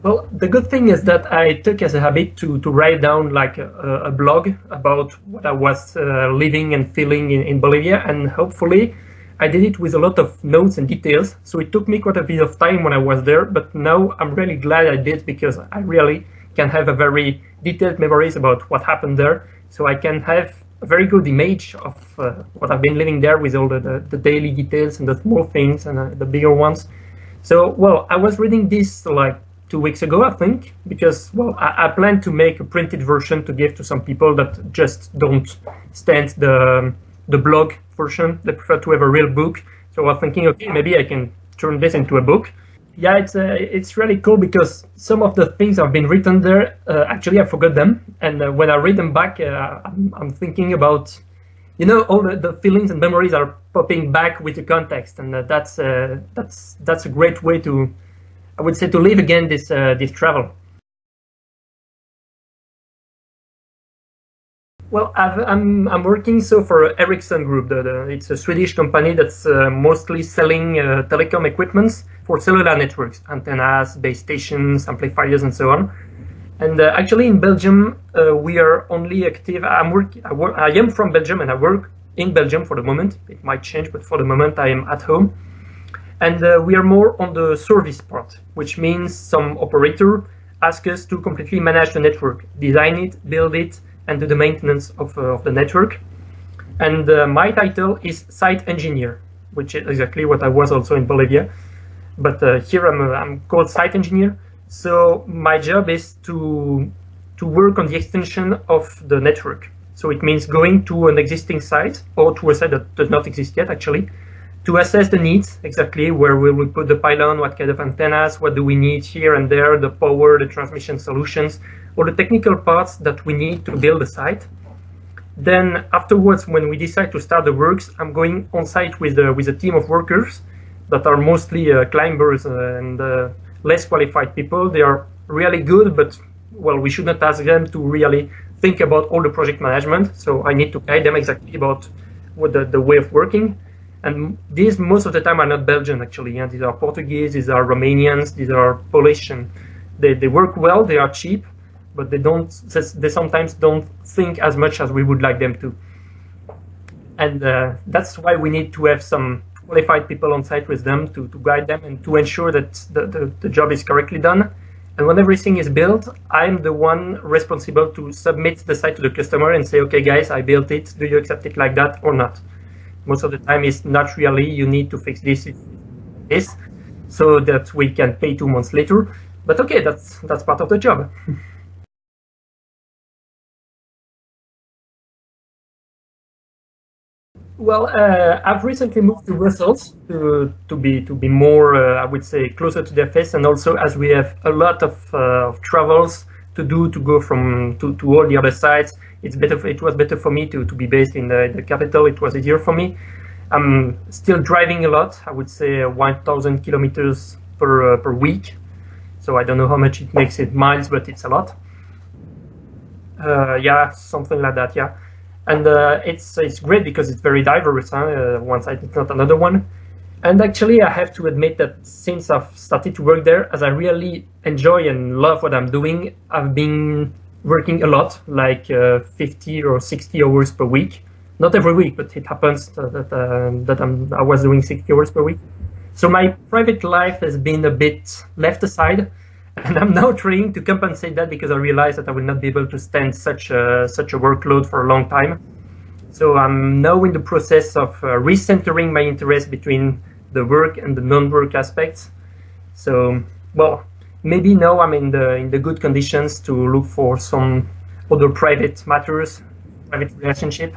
Well, the good thing is that I took as a habit to write down like a blog about what I was living and feeling in Bolivia, and hopefully I did it with a lot of notes and details. So it took me quite a bit of time when I was there, but now I'm really glad I did, because I really can have a very detailed memories about what happened there. So I can have a very good image of what I've been living there, with all the daily details and the small things and the bigger ones. So, well, I was reading this like 2 weeks ago, I think, because, well, I plan to make a printed version to give to some people that just don't stand the blog version. They prefer to have a real book. So I was thinking, okay, maybe I can turn this into a book. Yeah, it's really cool, because some of the things have been written there, actually I forgot them, and when I read them back, I'm thinking about, you know, all the feelings and memories are popping back with the context, and that's a great way to, I would say, to live again this travel. Well, I'm working for Ericksonn Group. It's a Swedish company that's mostly selling telecom equipments for cellular networks, antennas, base stations, amplifiers, and so on. And actually, in Belgium, we are only active. I am from Belgium, and I work in Belgium for the moment. It might change, but for the moment, I am at home. And we are more on the service part, which means some operator asks us to completely manage the network, design it, build it, and do the maintenance of the network. And my title is site engineer, which is exactly what I was also in Bolivia. But here I'm called site engineer. So my job is to work on the extension of the network. So it means going to an existing site, or to a site that does not exist yet, actually, to assess the needs, exactly where we will put the pylon, what kind of antennas, what do we need here and there, the power, the transmission solutions, all the technical parts that we need to build the site. Then afterwards, when we decide to start the works, I'm going on site with a team of workers that are mostly climbers and less qualified people. They are really good, but, well, we should not ask them to really think about all the project management. So I need to guide them exactly about what the way of working. And these, most of the time, are not Belgian, actually. Yeah? These are Portuguese, these are Romanians, these are Polish, and they work well, they are cheap, but they sometimes don't think as much as we would like them to. And that's why we need to have some qualified people on site with them to guide them and to ensure that the job is correctly done. And when everything is built, I'm the one responsible to submit the site to the customer and say, okay, guys, I built it. Do you accept it like that or not? Most of the time, it's not really, you need to fix this, so that we can pay 2 months later. But okay, that's part of the job. Well, I've recently moved to Brussels to be more, I would say, closer to the face, and also as we have a lot of travels to do to go from to all the other sites. It was better for me to be based in the capital. It was easier for me. I'm still driving a lot. I would say 1,000 kilometers per week. So I don't know how much it makes it miles, but it's a lot. Yeah, something like that. Yeah, and it's great because it's very diverse. Huh? One side is not another one. And actually, I have to admit that since I've started to work there, as I really enjoy and love what I'm doing, I've been working a lot, like 50 or 60 hours per week. Not every week, but it happens that I was doing 60 hours per week. So my private life has been a bit left aside, and I'm now trying to compensate that because I realize that I will not be able to stand such a workload for a long time. So I'm now in the process of recentering my interest between the work and the non-work aspects. So, well, maybe now I'm in the good conditions to look for some other private matters, private relationship.